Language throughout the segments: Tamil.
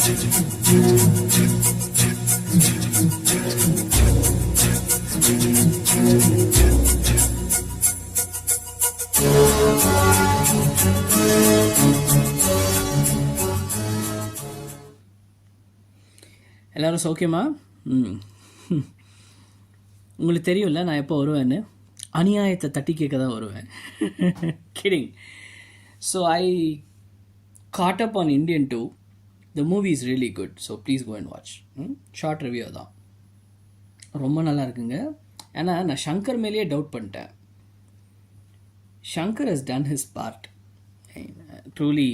எல்லோரும் சௌக்கியமா? உங்களுக்கு தெரியும்ல நான் எப்போ வருவேன்னு. அநியாயத்தை தட்டி கேட்க தான் வருவேன். Kidding. So I caught up on Indian 2. The movie is really good. So please go and watch. Short review தான், ரொம்ப நல்லா இருக்குங்க. ஏன்னா நான் ஷங்கர் மேலேயே டவுட் பண்ணிட்டேன். Shankar has done his part. Truly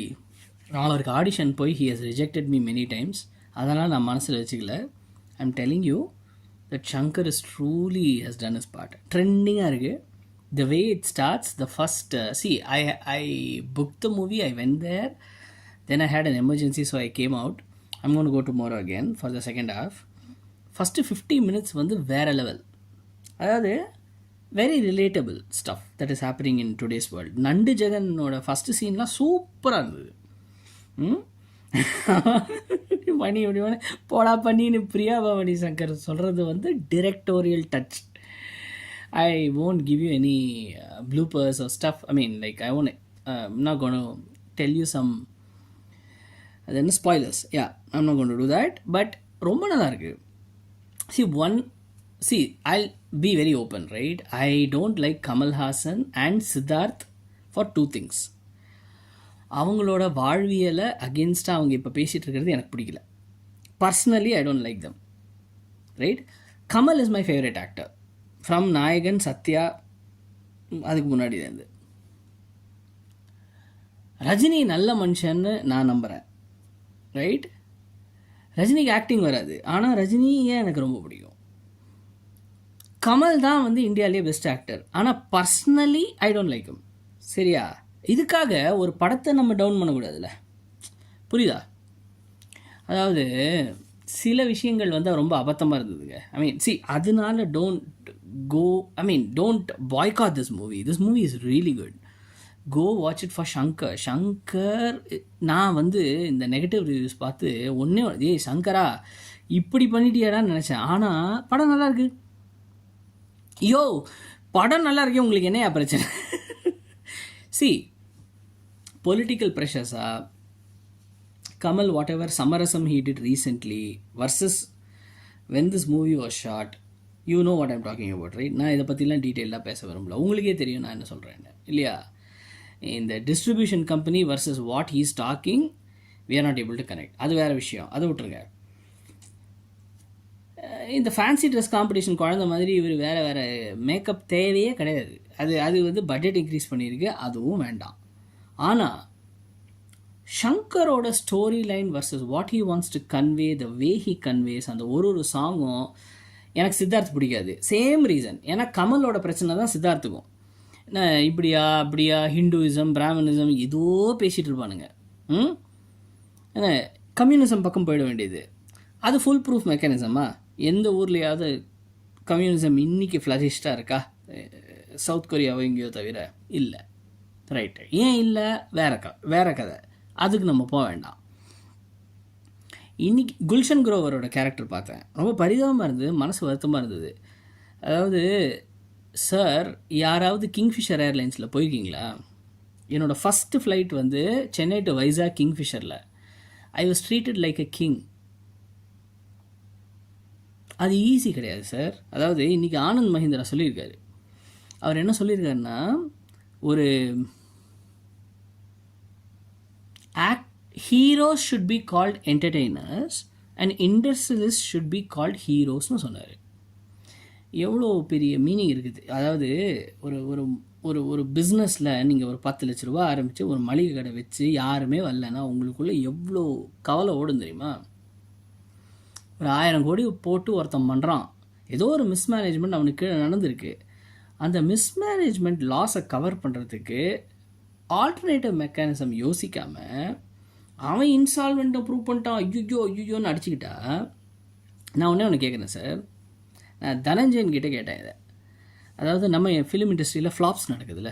நான் அவருக்கு ஆடிஷன் போய் he has rejected me many times. அதெல்லாம் நான் மனசில் வச்சுக்கல. I am telling you that Shankar is truly has done his part. ட்ரெண்டிங்காக இருக்குது. The way it starts, the first I booked the movie, I went there, then I had an emergency, so I came out. I'm going to go tomorrow again for the second half. First 50 minutes வந்து வேற லெவல். அதாவது very relatable stuff that is happening in today's world. நண்டு ஜெகனோட ஃபஸ்ட்டு சீன்லாம் சூப்பராக இருந்தது. மணி அப்படிமான போடா பண்ணின்னு பிரியா பவானி சங்கர் சொல்கிறது வந்து directorial touch. I won't give you any bloopers or stuff. I mean, like, I'm not going to tell you some spoilers. Yeah, I'm not going to do that. But ரொம்ப நல்லா இருக்குது. I'll be very open, right? I don't like Kamal Haasan and Siddharth for two things. அவங்களோட வாழ்வியலை அகென்ஸ்டாக அவங்க இப்போ பேசிகிட்டு இருக்கிறது எனக்கு பிடிக்கல. Personally I don't like them, right? Kamal is my favourite actor from நாயகன், சத்யா, அதுக்கு முன்னாடி இருந்து. ரஜினி நல்ல மனுஷன்னு நான் நம்புகிறேன், ரைட்? ரஜினிக்கு ஆக்டிங் வராது, ஆனால் ரஜினி ஏன் எனக்கு ரொம்ப பிடிக்கும். கமல் தான் வந்து இந்தியாவிலேயே பெஸ்ட் ஆக்டர், ஆனால் personally I don't like him. சரியா? இதுக்காக ஒரு படத்தை நம்ம டவுன் பண்ணக்கூடாதுல்ல, புரியுதா? அதாவது சில விஷயங்கள் வந்து ரொம்ப அபத்தமாக இருந்ததுங்க. அதனால don't boycott this movie. This movie is really good. Go watch it for Shankar. நான் வந்து இந்த நெகட்டிவ் ரிவ்யூஸ் பார்த்து சங்கரா இப்படி பண்ணிட்டியாடான்னு நினச்சேன். ஆனால் படம் நல்லா இருக்கு. படம் நல்லா இருக்கே, உங்களுக்கு என்னையா பிரச்சனை? Political pressures are Kamal, whatever Samarasam he did recently versus when this movie was shot, you know what I'm talking about, right? நான் இதை பற்றிலாம் டீட்டெயிலாக பேச விரும்பல, உங்களுக்கே தெரியும் நான் என்ன சொல்கிறேன் இல்லையா? இந்த distribution company versus what he is talking, we are not able to connect. அது வேறு விஷயம், அதை விட்டுருங்க. இந்த ஃபேன்சி ட்ரெஸ் காம்படிஷன் குழந்த மாதிரி இவர் வேறு மேக்கப் தேவையே கிடையாது. அது வந்து பட்ஜெட் இன்க்ரீஸ் பண்ணியிருக்கு, அதுவும் வேண்டாம். ஆனால் ஷங்கரோட story line versus what he wants to convey, the way he conveys, அந்த ஒரு சாங்கும் எனக்கு சித்தார்த் பிடிக்காது. Same reason. ஏன்னா கமலோட பிரச்சனை தான் சித்தார்த்துக்கும். இப்படியா அப்படியா, ஹிந்துவிசம், பிராமணிசம் ஏதோ பேசிகிட்டு இருப்பானுங்க. ஏன்னா கம்யூனிசம் பக்கம் போயிட வேண்டியது. அது ஃபுல் ப்ரூஃப் மெக்கானிசமா? எந்த ஊர்லேயாவது கம்யூனிசம் இன்றைக்கி ஃப்ளரிஷ்டாக இருக்கா? சவுத் கொரியாவோ எங்கேயோ தவிர இல்லை, ரைட்டு. ஏன் இல்லை? வேற கதை, அதுக்கு நம்ம போக வேண்டாம். இன்றைக்கி குல்ஷன் குரோவரோட கேரக்டர் பார்த்தேன், ரொம்ப பரிதாபமாக இருந்தது, மனசு வருத்தமாக இருந்தது. அதாவது சார், யாராவது கிங்ஃபிஷர் ஏர்லைன்ஸில் போயிருக்கீங்களா? என்னோடய ஃபஸ்ட்டு ஃப்ளைட் வந்து சென்னை டு வைசாக் கிங்ஃபிஷரில். I was treated like a king. அது ஈஸி கிடையாது சார். அதாவது இன்றைக்கி ஆனந்த் மஹிந்திரா சொல்லியிருக்காரு. அவர் என்ன சொல்லியிருக்காருன்னா, ஒரு heroes should be called entertainers and industrialists should be called heroesனு சொன்னார். எவ்வளோ பெரிய மீனிங் இருக்குது. அதாவது ஒரு ஒரு ஒரு ஒரு பிஸ்னஸில் நீங்கள் ஒரு 10 லட்ச ரூபா ஆரம்பித்து ஒரு மளிகை கடை வச்சு யாருமே வரலன்னா உங்களுக்குள்ளே எவ்வளோ கவலை ஓடும் தெரியுமா? ஒரு 1000 கோடி போட்டு ஒருத்தன் பண்ணுறான், ஏதோ ஒரு மிஸ்மேனேஜ்மெண்ட் அவனுக்கு நடந்திருக்கு. அந்த மிஸ்மேனேஜ்மெண்ட் லாஸை கவர் பண்ணுறதுக்கு ஆல்டர்னேட்டிவ் மெக்கானிசம் யோசிக்காமல் அவன் இன்சால்வெண்ட்டை ப்ரூவ் பண்ணிட்டான், ஐயோன்னு அடிச்சுக்கிட்டா. நான் ஒன்று கேட்குறேன் சார், நான் தனஞ்சயன் கிட்டே கேட்டேன் இதை. அதாவது நம்ம ஃபிலிம் இண்டஸ்ட்ரியில் ஃப்ளாப்ஸ் நடக்குதுல்ல.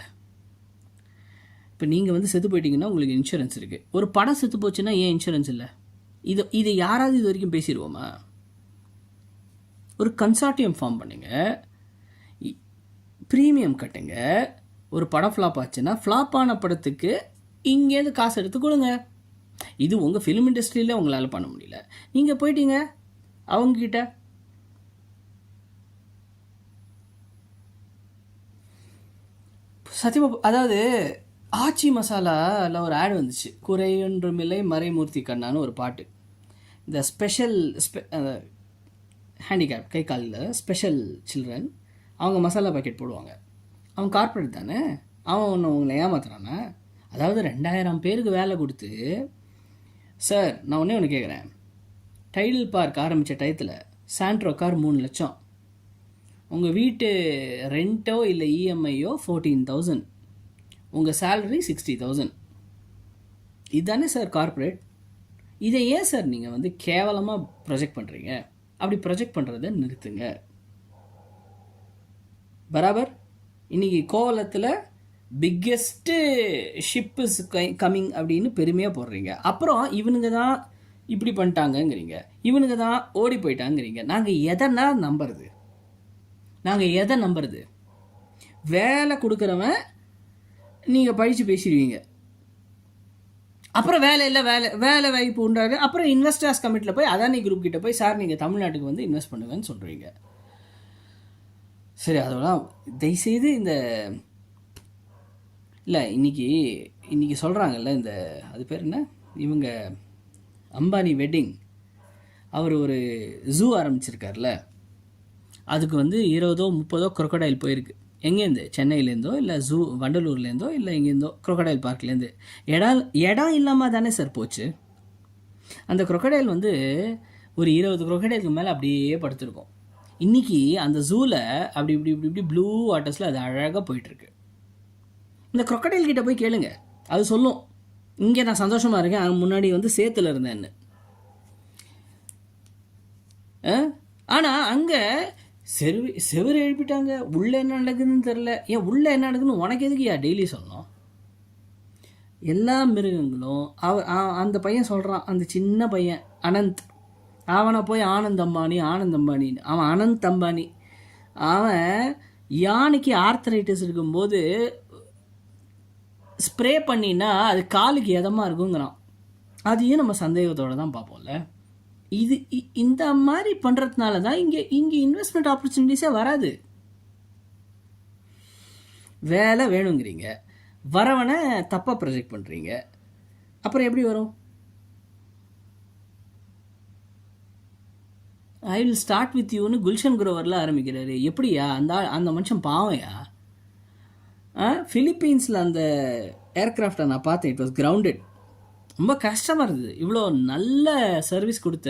இப்போ நீங்கள் வந்து செத்து போயிட்டீங்கன்னா உங்களுக்கு இன்சூரன்ஸ் இருக்குது. ஒரு படம் செத்து போச்சுன்னா ஏன் இன்சூரன்ஸ் இல்லை? இதை யாராவது இது வரைக்கும் பேசிடுவோமா? ஒரு கன்சார்டியம் ஃபார்ம் பண்ணுங்க, ப்ரீமியம் கட்டுங்க. ஒரு படம் ஃப்ளாப் ஆச்சுன்னா ஃப்ளாப் ஆன படத்துக்கு இங்கேருந்து காசு எடுத்து கொடுங்க. இது உங்கள் ஃபிலிம் இண்டஸ்ட்ரியில் உங்களால் பண்ண முடியல, நீங்கள் போயிட்டீங்க அவங்கக்கிட்ட. சத்தியமாக அதாவது ஆச்சி மசாலாவில் ஒரு ஆட் வந்துச்சு, குறையொன்றுமில்லை மறைமூர்த்தி கண்ணான்னு ஒரு பாட்டு. இந்த ஸ்பெஷல் ஹேண்டிகேப் கை காலில் ஸ்பெஷல் சில்ட்ரன் அவங்க மசாலா பாக்கெட் போடுவாங்க. அவன் கார்ப்பரேட் தானே, அவன் ஒன்று உங்களை ஏமாத்துறானே. அதாவது 2000 பேருக்கு வேலை கொடுத்து, சார் நான் ஒன்றே ஒன்று கேட்குறேன், டைடல் பார்க் ஆரம்பித்த டயத்தில் சாண்ட்ரோ கார் 3 லட்சம், உங்கள் வீட்டு ரெண்ட்டோ இல்லை இஎம்ஐயோ 14,000, உங்கள் சேலரி 60,000. இதுதானே சார் கார்ப்பரேட்? இதை ஏன் சார் நீங்கள் வந்து கேவலமாக ப்ரொஜெக்ட் பண்ணுறீங்க? அப்படி ப்ரொஜெக்ட் பண்ணுறதை நிறுத்துங்க. பராபர். இன்றைக்கி கோவலத்தில் பிக்கெஸ்ட்டு ஷிப் இஸ் கம்மிங் அப்படின்னு பெருமையாக போடுறீங்க. அப்புறம் இவனுங்க தான் இப்படி பண்ணிட்டாங்கங்கிறீங்க, இவனுங்க தான் ஓடி போயிட்டாங்கிறீங்க. நாங்கள் எதை நம்புறது? வேலை கொடுக்குறவன் நீங்கள் பழித்து பேசிடுவீங்க, அப்புறம் வேலை வாய்ப்பு உண்டாது. அப்புறம் இன்வெஸ்டர்ஸ் கமிட்டியில் போய் அதானி குரூப் கிட்ட போய், சார் நீங்கள் தமிழ்நாட்டுக்கு வந்து இன்வெஸ்ட் பண்ணுங்கன்னு சொல்கிறீங்க. சரி, அதெல்லாம் தயவுசெய்து இல்லை இன்றைக்கி சொல்கிறாங்கல்ல, அது பேர் என்ன, இவங்க அம்பானி வெட்டிங், அவர் ஒரு ஜூ ஆரம்பிச்சிருக்கார்ல, அதுக்கு வந்து 20-30 crocodile போயிருக்கு. எங்கேருந்து? சென்னையிலேருந்தோ இல்லை வண்டலூர்லேருந்தோ இல்லை எங்கேருந்தோ crocodile பார்க்லேருந்து. இடம் இல்லாமல் தானே சார் போச்சு. அந்த crocodile வந்து ஒரு 20 crocodileக்கு மேலே அப்படியே படுத்துருக்கோம். இன்றைக்கி அந்த ஜூவில் அப்படி இப்படி இப்படி இப்படி ப்ளூ வாட்டர்ஸில் அது அழகாக போயிட்டுருக்கு. இந்த crocodile கிட்ட போய் கேளுங்க, அது சொல்லும், இங்கே நான் சந்தோஷமாக இருக்கேன், அது முன்னாடி வந்து சேத்துல இருந்தேன்னு. ஆனால் அங்கே செவரு எழுப்பிட்டாங்க, உள்ளே என்ன நடக்குதுன்னு தெரில. ஏன் உள்ளே என்ன நடக்குதுன்னு உனக்கு எதுக்கு டெய்லி சொல்லணும்? எல்லா மிருகங்களும் அந்த பையன் சொல்கிறான், அந்த சின்ன பையன் அனந்த், அவனை போய் ஆனந்த் அம்பானின்னு, அவன் அனந்த் அம்பானி, அவன் யானைக்கு ஆர்த்தரைட்டிஸ் இருக்கும்போது ஸ்ப்ரே பண்ணினா அது காலுக்கு எதமாக இருக்குங்கிறான். அதையும் நம்ம சந்தேகத்தோடு தான் பார்ப்போம்ல. இந்த மாதிரி பண்ணுறதுனால தான் இங்கே இன்வெஸ்ட்மெண்ட் ஆப்பர்ச்சுனிட்டிஸே வராது. வேலை வேணுங்கிறீங்க, வரவனை தப்பாக ப்ரொஜெக்ட் பண்ணுறீங்க, அப்புறம் எப்படி வரும்? ஐ வில் ஸ்டார்ட் வித் யூன்னு குல்ஷன் குரோவரில் ஆரம்பிக்கிறாரு. எப்படியா அந்த மனுஷன் பாவையா? ஃபிலிப்பீன்ஸில் அந்த ஏர்க்ராஃப்டை நான் பார்த்தேன், இட் வாஸ் கிரவுண்டட். ரொம்ப கஷ்டமாக இருந்தது. இவ்வளோ நல்ல சர்வீஸ் கொடுத்த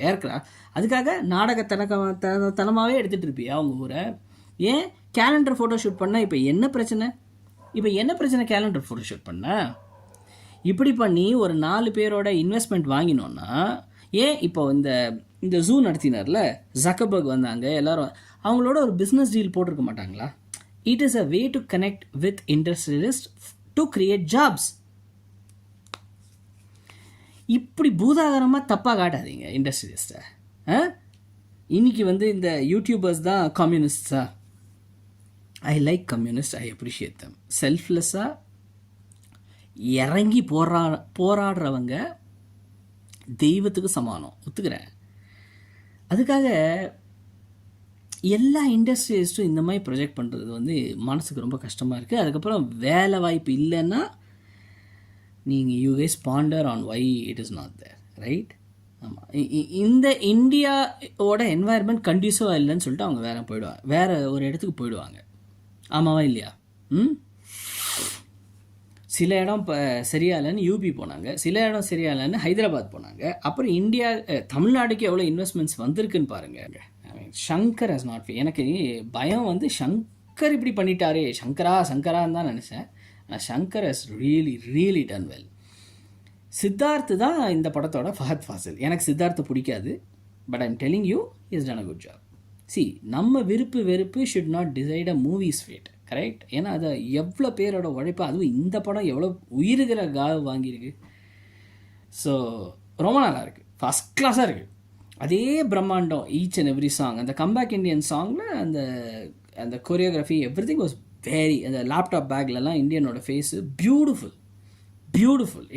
ஏர்க்ராஃப்ட், அதுக்காக நாடகத்தனமாகவே எடுத்துகிட்டு இருப்பியா அவங்க ஊரை? ஏன் கேலண்டர் ஃபோட்டோ ஷூட் பண்ணால் இப்போ என்ன பிரச்சனை? கேலண்டர் ஃபோட்டோ ஷூட் பண்ண இப்படி பண்ணி ஒரு 4 பேரோட இன்வெஸ்ட்மெண்ட் வாங்கினோன்னா, ஏன் இப்போ இந்த ஜூ நடத்தினார்ல ஜக்கர்பர்க் வந்தாங்க, எல்லாரும் அவங்களோட ஒரு பிஸ்னஸ் டீல் போட்டிருக்க மாட்டாங்களா? It is a way to connect with industrialist to create jobs. இப்படி பூதாகரமாக தப்பாக காட்டாதீங்க இண்டஸ்ட்ரியலிஸ்ட்டை. இன்றைக்கி வந்து இந்த யூடியூபர்ஸ் தான் கம்யூனிஸ்டா? I like communist, I appreciate them. செல்ஃப்லெஸ்ஸாக இறங்கி போராடுறவங்க தெய்வத்துக்கு சமானம், ஒத்துக்கிறேன். அதுக்காக எல்லா இண்டஸ்ட்ரியலிஸ்ட்டும் இந்த மாதிரி ப்ரொஜெக்ட் பண்ணுறது வந்து மனசுக்கு ரொம்ப கஷ்டமாக இருக்குது. அதுக்கப்புறம் வேலை வாய்ப்பு இல்லைன்னா நீங்கள் you guys ponder on why it is not there, right? ஆமாம், இந்த இந்தியாவோட என்வாயர்மெண்ட் கண்டியூசிவாக இல்லைன்னு சொல்லிட்டு அவங்க வேறு ஒரு இடத்துக்கு போயிடுவாங்க. ஆமாவா இல்லையா? சில இடம் இப்போ சரியா இல்லைன்னு யூபி போனாங்க, சில இடம் சரியா இல்லைன்னு ஹைதராபாத் போனாங்க. அப்புறம் தமிழ்நாடுக்கு எவ்வளோ இன்வெஸ்ட்மெண்ட்ஸ் வந்திருக்குன்னு பாருங்கள். Shankar has not. எனக்கு பயம் வந்து ஷங்கர் இப்படி பண்ணிட்டாரே, சங்கரான்னு தான் நினச்சேன். ஆனால் Shankar has really done well. Siddharth தான் இந்த படத்தோட ஃபஹத் ஃபாசில். எனக்கு சித்தார்த்தை பிடிக்காது, but I'm telling you is done a good job. நம்ம வெறுப்பு should not decide a movie's fate, correct? ஏன்னா அது எவ்வளோ பேரோட உழைப்பு, அதுவும் இந்த படம் எவ்வளோ உயிர்கிற வாங்கியிருக்கு. ஸோ ரொம்ப நல்லா இருக்குது. ஃபஸ்ட் கிளாஸாக இருக்குது. அதே பிரம்மாண்டம் ஈச் அண்ட் எவ்ரி சாங். அந்த கம்பேக் இண்டியன் சாங்கில் அந்த அந்த choreography every thing was very, அந்த லேப்டாப் பேக்லலாம் இந்தியனோட face beautiful.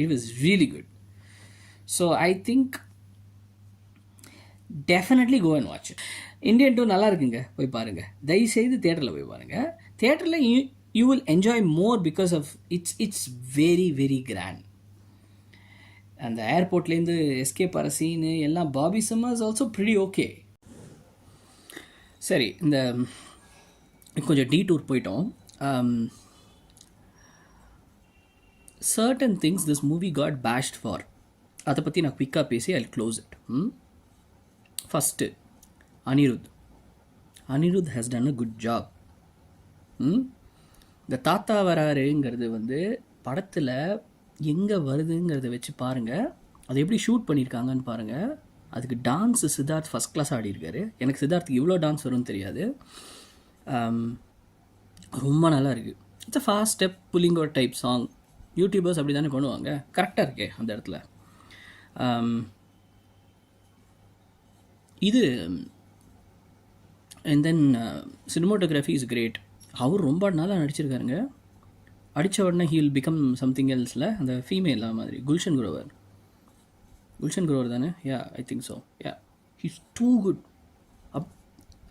It was really good. So I think definitely go and watch. Indian 2 நல்லா இருக்குங்க, போய் பாருங்கள். தயவுசெய்து தேட்டரில் போய் பாருங்கள். தேட்டரில் you will enjoy more because of its very grand. அந்த ஏர்போர்ட்லேருந்து எஸ்கேப் ஆகிற சீனு எல்லாம். Bobby Summers also pretty okay. சரி, இந்த கொஞ்சம் டீடூர் போயிட்டோம். Certain things this movie got bashed for, அதை பற்றி நான் குவிக்காக பேசி I close it. First Anirudh has done a good job. இந்த தாத்தா வராருங்கிறது வந்து படத்தில் எங்கே வருதுங்கிறத வச்சு பாருங்கள், அதை எப்படி ஷூட் பண்ணியிருக்காங்கன்னு பாருங்கள். அதுக்கு டான்ஸு சித்தார்த் ஃபஸ்ட் கிளாஸ் ஆடிருக்காரு. எனக்கு சித்தார்த்துக்கு இவ்வளோ டான்ஸ் வரும்னு தெரியாது. ரொம்ப நல்லா இருக்குது. இட்ஸ் அ ஃபாஸ்ட் ஸ்டெப் புல்லிங்கோ டைப் சாங். யூடியூபர்ஸ் அப்படி தானே பண்ணுவாங்க. கரெக்டாக இருக்கே அந்த இடத்துல. இது and then cinematography is great. அவர் ரொம்ப நாளாக நடிச்சிருக்காருங்க. அடித்த உடனே ஹீ வில் பிகம் சம்திங் எல்ஸில். அந்த ஃபீமேல் மாதிரி குல்ஷன் குரோவர் தானே? Yeah, I think so. Yeah, he's too good.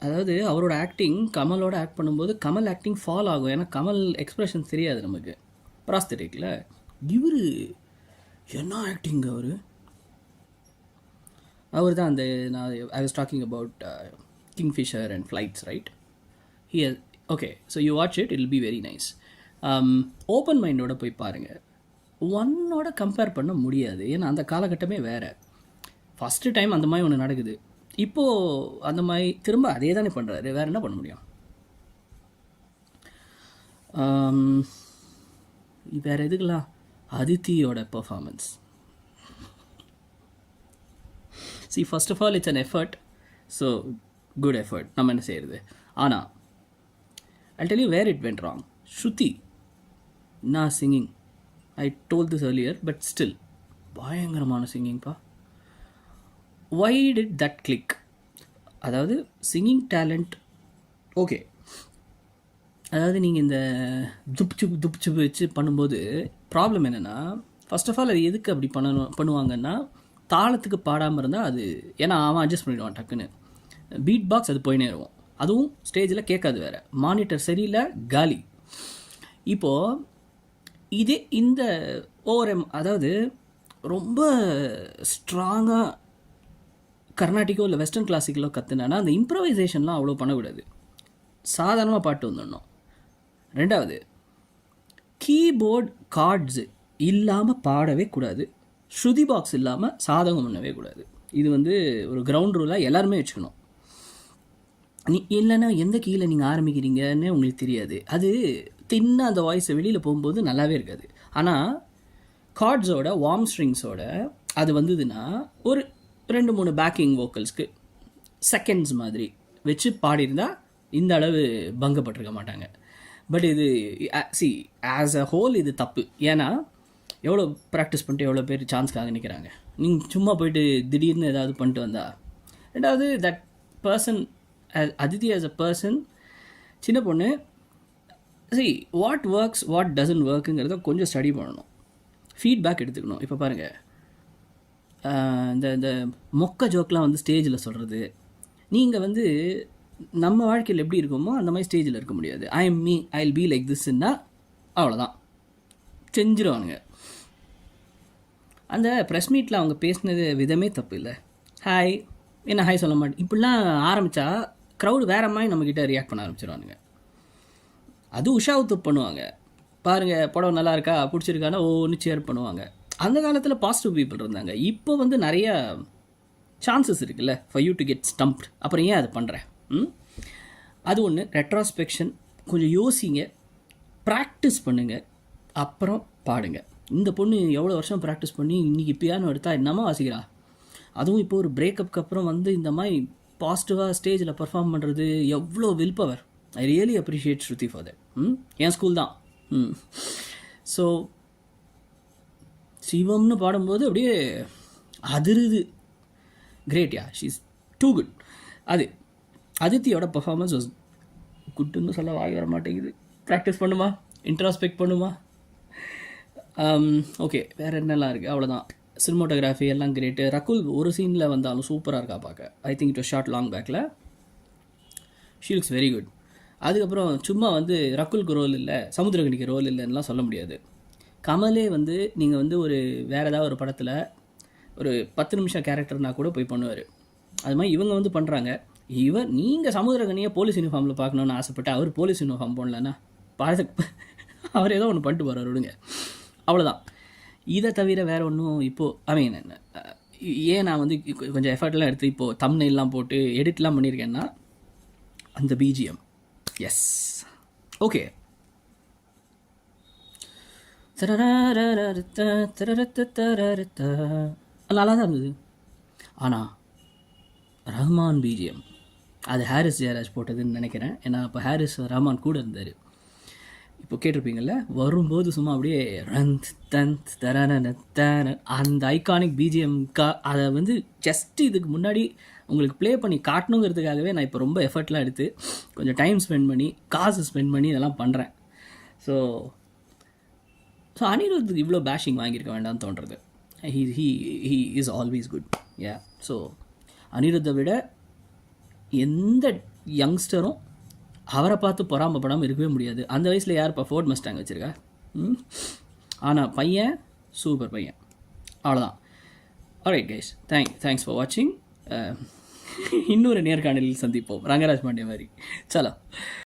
அதாவது அவரோட ஆக்டிங் கமலோட ஆக்ட் பண்ணும்போது கமல் ஆக்டிங் ஃபால் ஆகும். ஏன்னா கமல் எக்ஸ்ப்ரெஷன்ஸ் தெரியாது நமக்கு ப்ராஸ்தட்டிக்கில். இவர் என்ன ஆக்டிங்! அவர் தான் அந்த I was talking about Kingfisher and flights, right? Okay, so you watch it will be very nice. Open மைண்டோட போய் பாருங்கள். ஒன்னோட கம்பேர் பண்ண முடியாது. ஏன்னா அந்த காலகட்டமே வேறு. ஃபஸ்ட்டு டைம் அந்த மாதிரி ஒன்று நடக்குது. இப்போது அந்த மாதிரி திரும்ப அதே தானே பண்ணுறாரு. வேறு என்ன பண்ண முடியும்? வேறு எதுக்கெல்லாம்? அதித்தியோட performance. See, first of all, it's an effort. So, good effort. நம்ம என்ன செய்கிறது? ஆனால் I'll tell you where it went wrong. Shruti, நான் singing, I told this earlier, but still பயங்கரமான சிங்கிங்ப்பா. why did that click? அதாவது சிங்கிங் டேலண்ட் ஓகே. அதாவது நீங்கள் இந்த துப்ச்சு வச்சு பண்ணும்போது ப்ராப்ளம் என்னென்னா, ஃபர்ஸ்ட் ஆஃப் ஆல் அது எதுக்கு அப்படி பண்ணுவாங்கன்னா, தாளத்துக்கு பாடாமல் இருந்தால் அது, ஏன்னா அவன் அட்ஜஸ்ட் பண்ணிவிடுவான் டக்குன்னு. பீட் பாக்ஸ் அது போயினே இருக்கும். அதுவும் ஸ்டேஜில் கேட்காது வேறு. மானிட்டர் சரியில்லை, காலி. இப்போது இதே இந்த ஓஎம், அதாவது ரொம்ப ஸ்ட்ராங்காக கர்நாட்டிக்கோ இல்லை வெஸ்டர்ன் கிளாசிக்கலோ கற்றுனா அந்த இம்ப்ரவைசேஷன்லாம் அவ்வளோ பண்ணக்கூடாது. சாதாரணமாக பாட்டு வந்துடணும். ரெண்டாவது, கீபோர்ட் கார்ட்ஸு இல்லாமல் பாடவே கூடாது. ஸ்ருதி பாக்ஸ் இல்லாமல் சாதகம் பண்ணவே கூடாது. இது வந்து ஒரு கிரவுண்ட் ரூலாக எல்லாருமே வச்சுக்கணும். இல்லைன்னா எந்த கீழே நீங்கள் ஆரம்பிக்கிறீங்கன்னு உங்களுக்கு தெரியாது. அது தின்ன அந்த வாய்ஸை வெளியில் போகும்போது நல்லாவே இருக்காது. ஆனால் கார்ட்ஸோட வார்ம் ஸ்ட்ரிங்ஸோட அது வந்ததுன்னா ஒரு 2-3 பேக்கிங் வோக்கல்ஸ்க்கு செகண்ட்ஸ் மாதிரி வச்சு பாடியிருந்தால் இந்த அளவு பங்கப்பட்டிருக்க மாட்டாங்க. பட் இது ஆஸ் அ ஹோல் இது தப்பு. ஏன்னா எவ்வளோ ப்ராக்டிஸ் பண்ணிட்டு எவ்வளோ பேர் சான்ஸ்க்காக நிற்கிறாங்க. நீங்கள் சும்மா போயிட்டு திடீர்னு ஏதாவது பண்ணிட்டு வந்தா. ரெண்டாவது, that person Aditi as a person, சின்ன பொண்ணு, வாட் ஒர்க்ஸ் வாட் டசன்ட் ஒர்க்குங்கிறத கொஞ்சம் ஸ்டடி பண்ணணும், ஃபீட்பேக் எடுத்துக்கணும். இப்போ பாருங்கள், இந்த மொக்க ஜோக்கெலாம் வந்து ஸ்டேஜில் சொல்கிறது, நீங்கள் வந்து நம்ம வாழ்க்கையில் எப்படி இருக்குமோ அந்த மாதிரி ஸ்டேஜில் இருக்க முடியாது. ஐ வில் பி லைக் திஸ்ன்னா அவ்வளோதான் செஞ்சிருவானுங்க. அந்த ப்ரெஸ் மீட்டில் அவங்க பேசினது விதமே தப்பு இல்லை. ஹாய், என்ன ஹாய் சொல்ல மாட்டேன் இப்படிலாம் ஆரம்பித்தா க்ரௌடு வேறு மாதிரி நம்மக்கிட்ட ரியாக்ட் பண்ண ஆரம்பிச்சிருவானுங்க. அது உஷாவுத்து பண்ணுவாங்க. பாருங்கள் படம் நல்லா இருக்கா, பிடிச்சிருக்கானா ஒன்று ஷேர் பண்ணுவாங்க. அந்த காலத்தில் பாசிட்டிவ் பீப்புள் இருந்தாங்க. இப்போ வந்து நிறையா சான்சஸ் இருக்குல்ல for you to get stumped. அப்புறம் ஏன் அதை பண்ணுறேன்? அது ஒன்று. ரெட்ராஸ்பெக்ஷன், கொஞ்சம் யோசிங்க, ப்ராக்டிஸ் பண்ணுங்கள், அப்புறம் பாடுங்க. இந்த பொண்ணு எவ்வளோ வருஷம் ப்ராக்டிஸ் பண்ணி இன்றைக்கி பியானோ எடுத்தால் என்னமா வாசிக்கிறா. அதுவும் இப்போ ஒரு பிரேக்கப்க்கு அப்புறம் வந்து இந்த மாதிரி பாசிட்டிவாக ஸ்டேஜில் பர்ஃபார்ம் பண்ணுறது எவ்வளோ will power. I really appreciate Shruti for that. N school தான். ஸோ சிவம்னு பாடும்போது அப்படியே அதிருது. கிரேட் யா, ஷீஸ் டூ குட். அது அதித்தியோட பர்ஃபார்மன்ஸ் வாஸ் குட்டுன்னு சொல்ல வாங்கி வர மாட்டேங்குது. ப்ராக்டிஸ் பண்ணுமா, இன்ட்ராஸ்பெக்ட் பண்ணுமா. ஓகே, வேறு என்னெல்லாம் இருக்குது, அவ்வளோதான். சினிமோட்டோகிராஃபி எல்லாம் கிரேட்டு. ரகுல் ஒரு சீனில் வந்தாலும் சூப்பராக இருக்கா பார்க்க. I think it was short long பேக்கில். She looks very good. அதுக்கப்புறம் சும்மா வந்து ரகுலுக்கு ரோல் இல்லை, சமுத்திரகனிக்கு ரோல் இல்லைன்னுலாம் சொல்ல முடியாது. கமலே வந்து நீங்கள் வந்து ஒரு வேறு ஏதாவது ஒரு படத்தில் ஒரு 10 நிமிஷம் கேரக்டர்னா கூட போய் பண்ணுவார். அது மாதிரி இவங்க வந்து பண்ணுறாங்க. நீங்கள் சமுத்திரகனியை போலீஸ் யூனிஃபார்மில் பார்க்கணுன்னு ஆசைப்பட்டு அவர் போலீஸ் யூனிஃபார்ம் போடலன்னா அவர் ஏதோ ஒன்று பண்ணிட்டு போகிறார், விடுங்க, அவ்வளோதான். இதை தவிர வேறு ஒன்றும் இப்போது ஐ மீன் ஏன் நான் வந்து கொஞ்சம் எஃபர்ட்லாம் எடுத்து இப்போது தம்ப்நெயில்லாம் போட்டு எடிட்லாம் பண்ணியிருக்கேன்னா அந்த பிஜிஎம். S, okay. நல்லா தான் இருந்தது. ஆனால் ரஹ்மான் பிஜிஎம் அது ஹாரிஸ் ஜெயராஜ் போட்டதுன்னு நினைக்கிறேன். ஏன்னா அப்போ ஹாரிஸ் ரஹ்மான் கூட இருந்தார். இப்போ கேட்டிருப்பீங்கள்ல, வரும்போது சும்மா அப்படியே ரந்த் தந்த் தரன தர அந்த ஐகானிக் பிஜிஎம்கா அதை வந்து ஜஸ்ட் இதுக்கு முன்னாடி உங்களுக்கு ப்ளே பண்ணி காட்டணுங்கிறதுக்காகவே நான் இப்போ ரொம்ப எஃபர்ட்லாம் எடுத்து கொஞ்சம் டைம் ஸ்பெண்ட் பண்ணி காசு ஸ்பெண்ட் பண்ணி இதெல்லாம் பண்ணுறேன். ஸோ அனிருத்துக்கு இவ்வளோ பேஷிங் வாங்கியிருக்க வேண்டாம்னு தோன்றது. He is always good. Yeah, so அனிருத்தை விட எந்த யங்ஸ்டரும் அவரை பார்த்து பொறாமப்படாமல் இருக்கவே முடியாது. அந்த வயசில் யார் இப்போ ஃபோர்ட் மஸ்டாங் வச்சுருக்கா? ஆனால் பையன் சூப்பர் பையன், அவ்வளோதான். ஆல்ரைட் கைஸ், தேங்க்ஸ் ஃபார் வாட்சிங். இன்னொரு நேர்காணலில் சந்திப்போம், ரங்கராஜ் பாண்டே மாதிரி. சலோ.